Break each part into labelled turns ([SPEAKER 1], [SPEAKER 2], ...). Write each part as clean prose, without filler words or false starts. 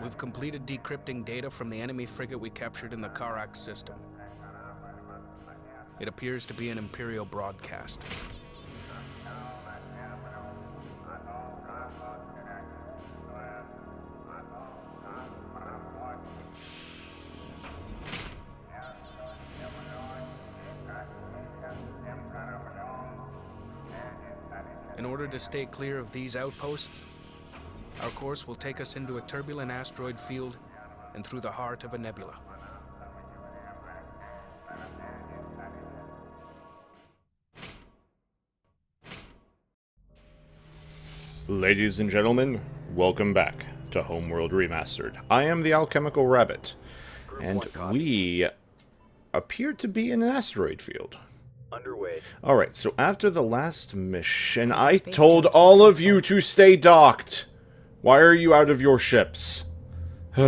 [SPEAKER 1] We've completed decrypting data from the enemy frigate we captured in the Kharak system. It appears to be an Imperial broadcast. In order to stay clear of these outposts, our course will take us into a turbulent asteroid field and through the heart of a nebula.
[SPEAKER 2] Ladies and gentlemen, welcome back to Homeworld Remastered. I am the Alchemical Rabbit, and we appear to be in an asteroid field.
[SPEAKER 3] Underway.
[SPEAKER 2] Alright, so after the last mission, I told all of you to stay docked! Why are you out of your ships?
[SPEAKER 1] We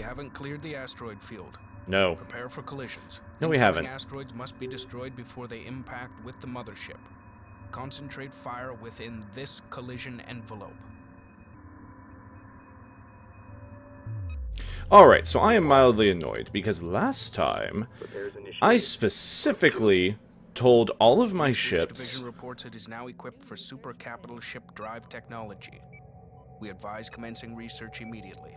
[SPEAKER 1] haven't cleared the asteroid field.
[SPEAKER 2] No.
[SPEAKER 1] Prepare for collisions.
[SPEAKER 2] No, we haven't.
[SPEAKER 1] Asteroids must be destroyed before they impact with the mothership. Concentrate fire within this collision envelope.
[SPEAKER 2] Alright, so I am mildly annoyed, because last time, I specifically told all of my ships...
[SPEAKER 1] Division reports it is now equipped for super capital ship drive technology. We advise commencing research immediately.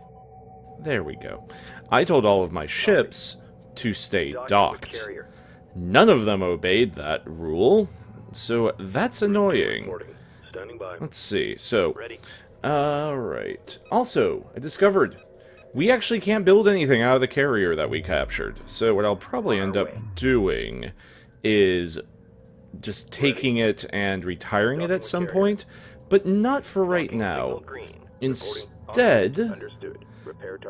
[SPEAKER 2] There we go. I told all of my ships to stay docked. None of them obeyed that rule, so that's annoying. Let's see, so... Alright. Also, I discovered... we actually can't build anything out of the carrier that we captured. So what I'll probably end up doing is just taking it and retiring it at some point, but not for right now. Instead,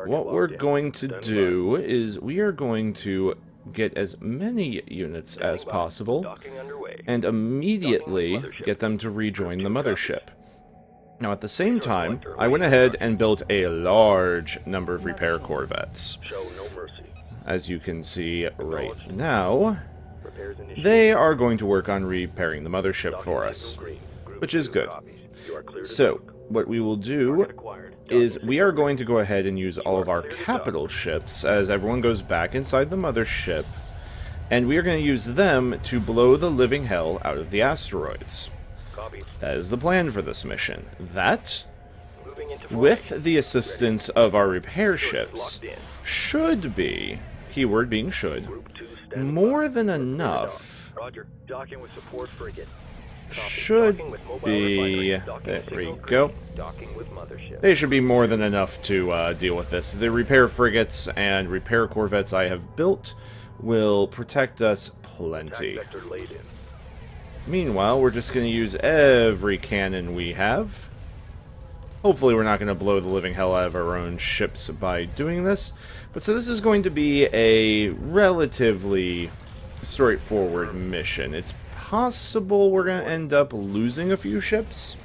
[SPEAKER 2] what we're going to do is we are going to get as many units as possible and immediately get them to rejoin the mothership. Now, at the same time, I went ahead and built a large number of repair corvettes. As you can see right now, they are going to work on repairing the mothership for us, which is good. So, what we will do is we are going to go ahead and use all of our capital ships as everyone goes back inside the mothership, and we are going to use them to blow the living hell out of the asteroids. That is the plan for this mission. That, with the assistance of our repair ships, should be, keyword being should, more than enough. Should be, there we go. They should be more than enough to deal with this. The repair frigates and repair corvettes I have built will protect us plenty. Meanwhile, we're just going to use every cannon we have. Hopefully we're not going to blow the living hell out of our own ships by doing this. But so this is going to be a relatively straightforward mission. It's possible we're going to end up losing a few ships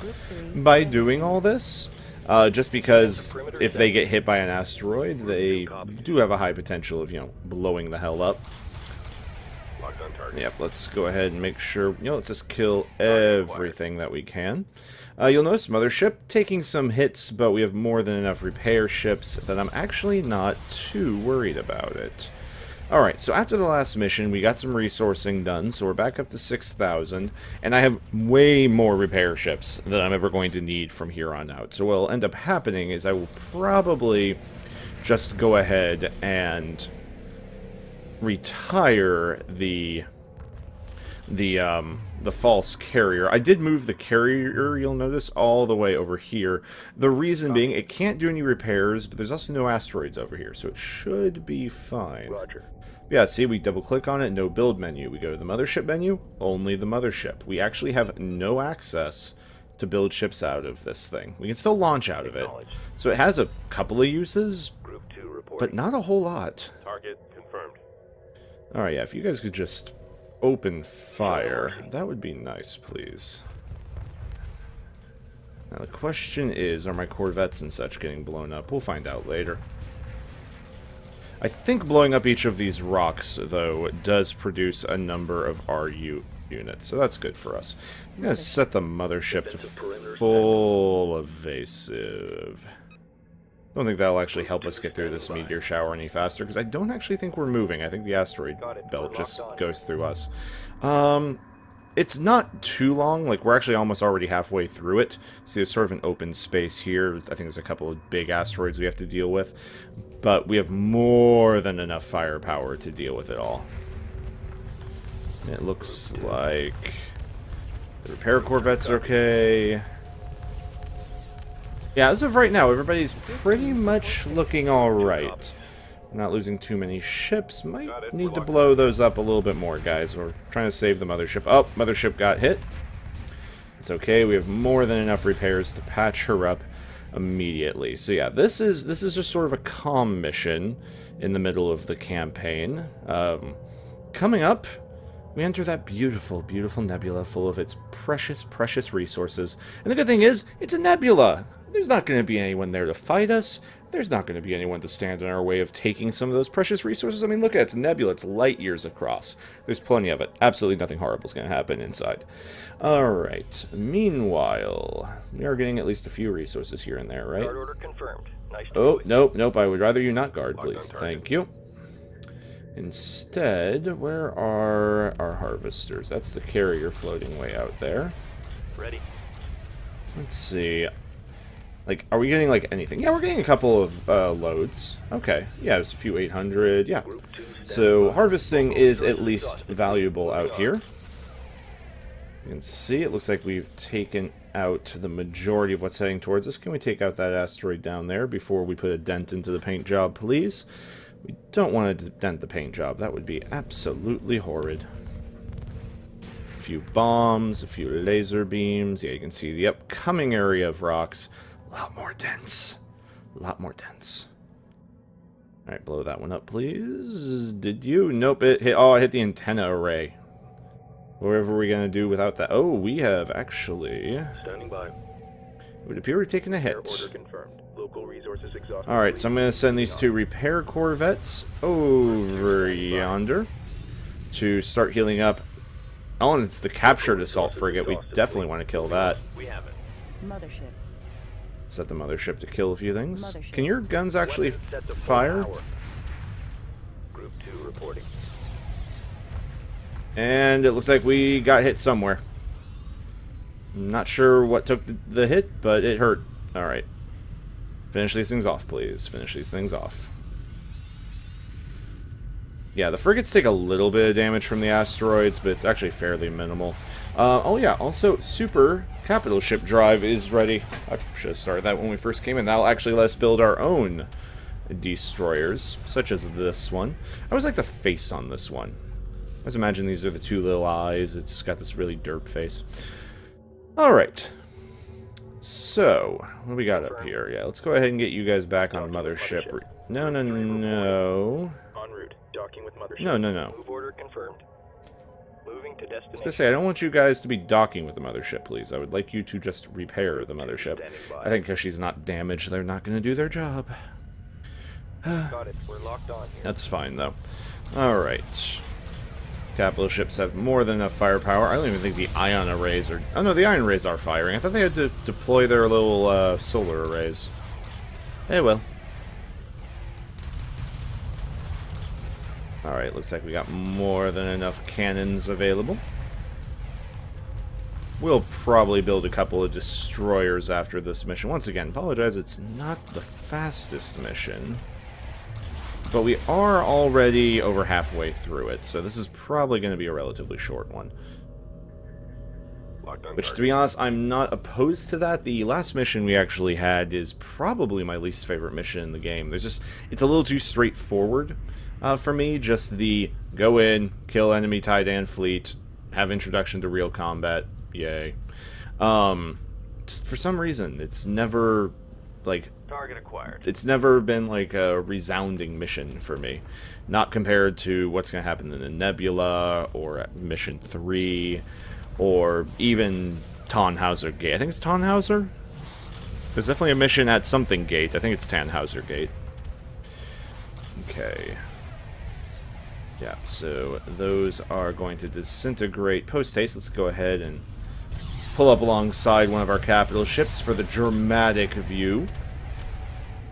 [SPEAKER 2] by doing all this. Just because if they get hit by an asteroid, they do have a high potential of, blowing the hell up. Yep, let's go ahead and make sure, let's just kill everything that we can. You'll notice Mothership taking some hits, but we have more than enough repair ships that I'm actually not too worried about it. Alright, so after the last mission, we got some resourcing done, so we're back up to 6,000, and I have way more repair ships than I'm ever going to need from here on out. So what'll end up happening is I will probably just go ahead and retire the false carrier. I did move the carrier, you'll notice, all the way over here. The reason being, it can't do any repairs, but there's also no asteroids over here, so it should be fine. Yeah, see, we double-click on it, no build menu. We go to the mothership menu, only the mothership. We actually have no access to build ships out of this thing. We can still launch out of it. So it has a couple of uses, but not a whole lot.
[SPEAKER 3] Target confirmed.
[SPEAKER 2] Alright, yeah, if you guys could just open fire, that would be nice, please. Now the question is, are my corvettes and such getting blown up? We'll find out later. I think blowing up each of these rocks, though, does produce a number of RU units, so that's good for us. I'm going to set the mothership to full evasive. don't think that'll actually help us get through this meteor shower any faster, because I don't actually think we're moving. I think the asteroid belt just goes through us. It's not too long. Like, we're actually almost already halfway through it. See, there's sort of an open space here. I think there's a couple of big asteroids we have to deal with. But we have more than enough firepower to deal with it all. It looks like the repair corvettes are okay. Yeah, as of right now, everybody's pretty much looking alright. Not losing too many ships. Might need to blow those up a little bit more, guys. We're trying to save the mothership. Oh, mothership got hit. It's okay. We have more than enough repairs to patch her up immediately. So yeah, this is just sort of a calm mission in the middle of the campaign. Coming up, we enter that beautiful, beautiful nebula full of its precious, precious resources. And the good thing is, it's a nebula. There's not going to be anyone there to fight us. There's not going to be anyone to stand in our way of taking some of those precious resources. I mean, look at it. It's a nebula. It's light years across. There's plenty of it. Absolutely nothing horrible is going to happen inside. Alright. Meanwhile, we are getting at least a few resources here and there, right?
[SPEAKER 3] Guard order confirmed. Nice to
[SPEAKER 2] Oh, nope. I would rather you not guard, please. Thank you. Instead, where are our harvesters? That's the carrier floating way out there.
[SPEAKER 3] Ready.
[SPEAKER 2] Let's see. Like, are we getting, like, anything? Yeah, we're getting a couple of loads. Okay. Yeah, there's a few 800. Yeah. So, harvesting is at least valuable out here. You can see, it looks like we've taken out the majority of what's heading towards us. Can we take out that asteroid down there before we put a dent into the paint job, please? We don't want to dent the paint job. That would be absolutely horrid. A few bombs, a few laser beams. Yeah, you can see the upcoming area of rocks. A lot more dense. A lot more dense. Alright, blow that one up, please. Did you? Nope, it hit. Oh, I hit the antenna array. Whatever are we going to do without that? Oh, we have actually...
[SPEAKER 3] Standing by.
[SPEAKER 2] It would appear we've taken a hit.
[SPEAKER 3] Order confirmed. Local resources exhausted.
[SPEAKER 2] Alright, so I'm going to send these two repair corvettes over yonder to start healing up. Oh, and it's the captured assault frigate. We definitely want to kill that.
[SPEAKER 3] We have it.
[SPEAKER 4] Mothership.
[SPEAKER 2] Set the mothership to kill a few things.
[SPEAKER 4] Mothership.
[SPEAKER 2] Can your guns actually
[SPEAKER 3] Set to full
[SPEAKER 2] fire?
[SPEAKER 3] power. Group 2 reporting.
[SPEAKER 2] And it looks like we got hit somewhere. I'm not sure what took the hit, but it hurt. Alright. Finish these things off, please. Finish these things off. Yeah, the frigates take a little bit of damage from the asteroids, but it's actually fairly minimal. Oh yeah, also, super capital ship drive is ready. I should have started that when we first came in. That'll actually let us build our own destroyers, such as this one. I always like the face on this one. I just imagine these are the two little eyes. It's got this really derp face. Alright. So, what do we got up here? Yeah, let's go ahead and get you guys back on mothership. No.
[SPEAKER 3] En route. Docking with mothership.
[SPEAKER 2] No.
[SPEAKER 3] Move order confirmed. Moving to
[SPEAKER 2] I was
[SPEAKER 3] destination.
[SPEAKER 2] gonna say, I don't want you guys to be docking with the mothership, please. I would like you to just repair the mothership. I think because she's not damaged, they're not gonna do their job.
[SPEAKER 3] Got it. We're locked on here.
[SPEAKER 2] That's fine, though. Alright. Capital ships have more than enough firepower. I don't even think the ion arrays are... Oh, no, the ion arrays are firing. I thought they had to deploy their little solar arrays. Eh, well. Alright, looks like we got more than enough cannons available. We'll probably build a couple of destroyers after this mission. Once again, apologize, it's not the fastest mission. But we are already over halfway through it, so this is probably going to be a relatively short one. Which, to be honest, I'm not opposed to that. The last mission we actually had is probably my least favorite mission in the game. It's a little too straightforward for me. Just the go in, kill enemy Titan fleet, have introduction to real combat, yay. Just for some reason, it's never, like...
[SPEAKER 3] Target acquired.
[SPEAKER 2] It's never been like a resounding mission for me. Not compared to what's going to happen in the Nebula, or at Mission 3, or even Tannhauser Gate. I think it's Tannhauser? There's definitely a mission at something gate. I think it's Tannhauser Gate. Okay. Yeah, so those are going to disintegrate post-haste. Let's go ahead and pull up alongside one of our capital ships for the dramatic view.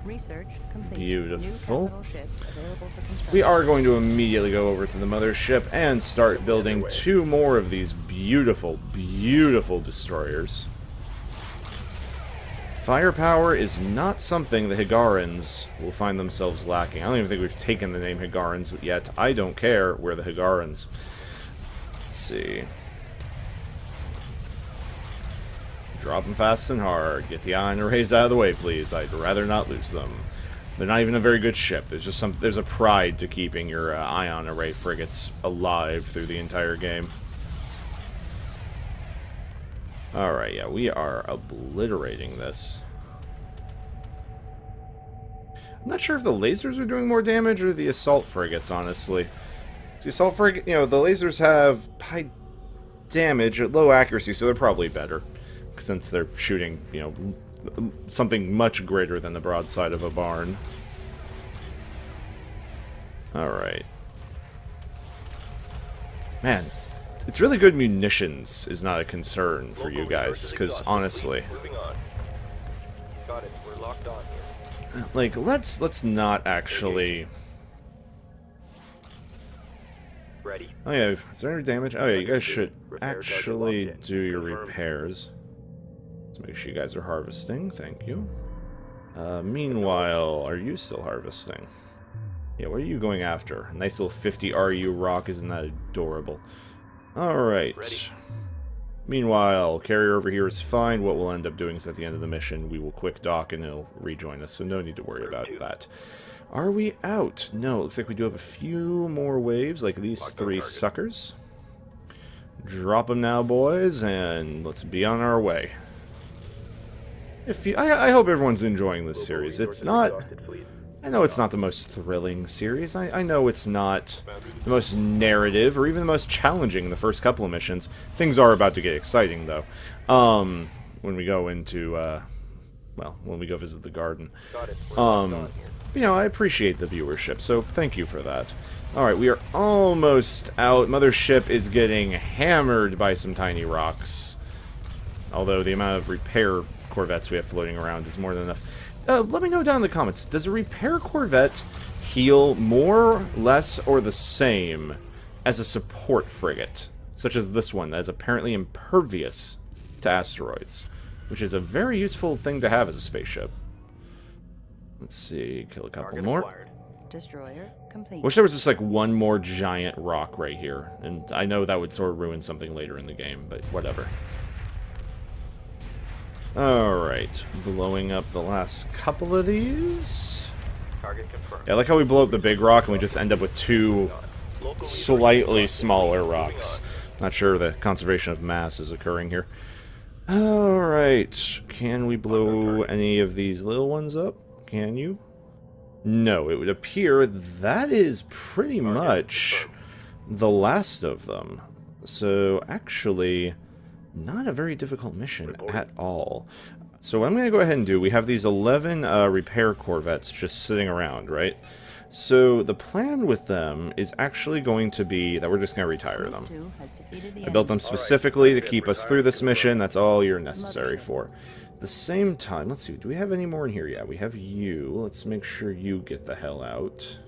[SPEAKER 4] Research complete.
[SPEAKER 2] Beautiful.
[SPEAKER 4] New capital ships available for construction.
[SPEAKER 2] We are going to immediately go over to the mothership and start building 2 more of these beautiful, beautiful destroyers. Firepower is not something the Higarans will find themselves lacking. I don't even think we've taken the name Higarans yet. I don't care. We're the Higarans. Let's see. Drop them fast and hard. Get the ion arrays out of the way, please. I'd rather not lose them. They're not even a very good ship. There's a pride to keeping your ion array frigates alive through the entire game. Alright, yeah, we are obliterating this. I'm not sure if the lasers are doing more damage or the assault frigates, honestly. The assault frigate, you know, the lasers have high damage at low accuracy, so they're probably better. Since they're shooting, you know, something much greater than the broadside of a barn. Alright. Man, it's really good munitions is not a concern for you guys, because honestly...
[SPEAKER 3] Got it. We're locked on here.
[SPEAKER 2] Like, let's not actually...
[SPEAKER 3] Ready.
[SPEAKER 2] Oh yeah, is there any damage? Oh yeah, you guys should actually do your repairs. Let's make sure you guys are harvesting, thank you. Meanwhile, are you still harvesting? Yeah, what are you going after? A nice little 50 RU rock, isn't that adorable? Alright. Meanwhile, carrier over here is fine. What we'll end up doing is at the end of the mission, we will quick dock and it'll rejoin us, so no need to worry about that. Are we out? No, looks like we do have a few more waves, like these 3 suckers. Drop them now, boys, and let's be on our way. I hope everyone's enjoying this series. It's not... I know it's not the most thrilling series. I know it's not the most narrative or even the most challenging in the first couple of missions. Things are about to get exciting, though. When we go into, well, when we go visit the garden. You know, I appreciate the viewership, so thank you for that. Alright, we are almost out. Mothership is getting hammered by some tiny rocks. Although the amount of repair corvettes we have floating around is more than enough. Let me know down in the comments, does a repair corvette heal more, less, or the same as a support frigate? Such as this one, that is apparently impervious to asteroids. Which is a very useful thing to have as a spaceship. Let's see, kill a couple more.
[SPEAKER 4] Destroyer complete.
[SPEAKER 2] Wish there was just like one more giant rock right here. And I know that would sort of ruin something later in the game, but whatever. Alright, blowing up the last couple of these.
[SPEAKER 3] Target confirmed.
[SPEAKER 2] Yeah, I like how we blow up the big rock and we just end up with 2 slightly smaller rocks. Not sure the conservation of mass is occurring here. Alright, can we blow any of these little ones up? Can you? No, it would appear that is pretty much the last of them. So, actually... not a very difficult mission at all. So what I'm going to go ahead and do, we have these 11 repair corvettes just sitting around, right? So the plan with them is actually going to be that we're just going to retire them. I built them specifically to keep us through this mission. That's all you're necessary for. At the same time, let's see, do we have any more in here? Yeah, we have you. Let's make sure you get the hell out.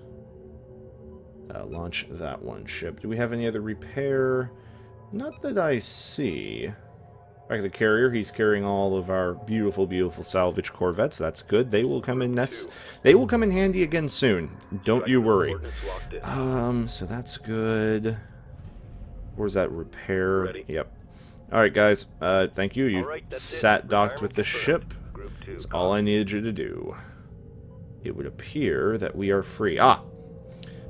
[SPEAKER 2] Launch that one ship. Do we have any other repair? Not that I see. Back to the carrier, he's carrying all of our beautiful, beautiful salvage corvettes. That's good. They will come in They will come in handy again soon. Don't you worry. So that's good. Where's that repair? Yep. Alright, guys. Thank you. You sat docked with the ship. That's all I needed you to do. It would appear that we are free. Ah!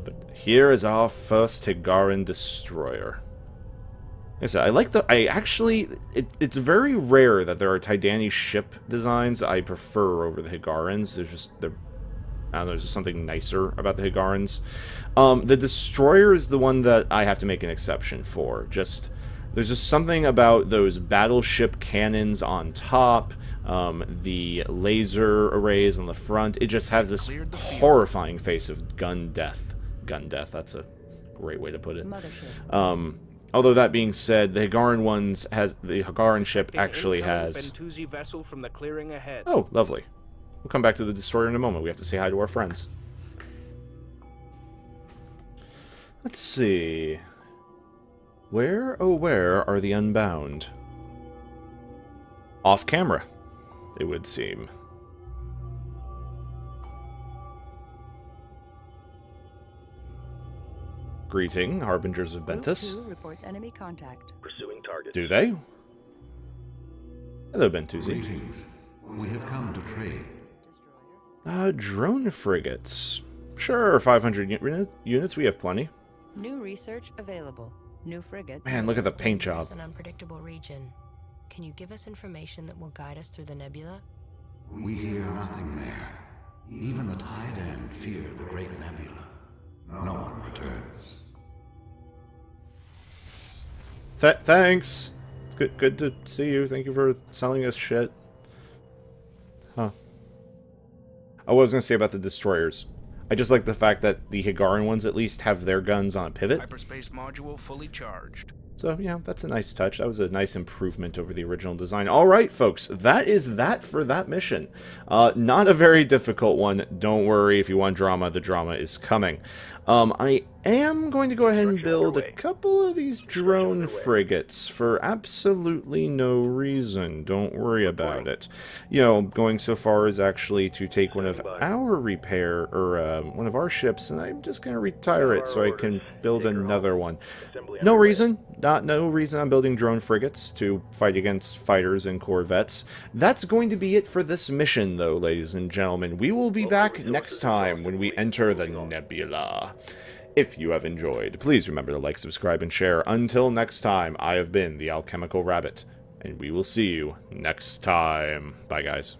[SPEAKER 2] But here is our first Higaran destroyer. Like I said, it's very rare that there are Tydani ship designs I prefer over the Higarans. I don't know, there's just something nicer about the Higarans. The destroyer is the one that I have to make an exception for. There's just something about those battleship cannons on top, the laser arrays on the front. It just has this horrifying face of gun death. Gun death, that's a great way to put it. Although that being said, the Higaran ship actually has...
[SPEAKER 1] Bentusi vessel from the clearing ahead.
[SPEAKER 2] Oh, lovely. We'll come back to the destroyer in a moment. We have to say hi to our friends. Let's see. Where, oh where, are the Unbound? Off camera, it would seem. Greeting, Harbingers of Ventus.
[SPEAKER 4] Group 2 reports enemy contact.
[SPEAKER 3] Pursuing target.
[SPEAKER 2] Do they? Hello, Bentuzi.
[SPEAKER 5] Greetings. We have come to trade.
[SPEAKER 2] Drone frigates. Sure, 500 units, we have plenty.
[SPEAKER 4] New research available. New frigates.
[SPEAKER 2] Man, look at the paint job.
[SPEAKER 6] It's an unpredictable region. Can you give us information that will guide us through the nebula?
[SPEAKER 5] We hear nothing there. Even the Tide End fear the great nebula. No one returns.
[SPEAKER 2] Thanks. It's good to see you. Thank you for selling us shit. Huh. I was gonna say about the destroyers. I just like the fact that the Higaran ones at least have their guns on a pivot.
[SPEAKER 1] Hyperspace module fully charged.
[SPEAKER 2] So, yeah, that's a nice touch. That was a nice improvement over the original design. Alright, folks, that is that for that mission. Not a very difficult one. Don't worry, if you want drama, the drama is coming. I am going to go ahead and build a couple of these drone frigates for absolutely no reason. Don't worry about it. You know, going so far as actually to take one of our one of our ships, and I'm just going to retire it so I can build another one. No reason. No reason I'm building drone frigates to fight against fighters and corvettes. That's going to be it for this mission, though, ladies and gentlemen. We will be back next time when we enter the nebula. If you have enjoyed, please remember to like, subscribe, and share. Until next time, I have been the Alchemical Rabbit, and we will see you next time. Bye, guys.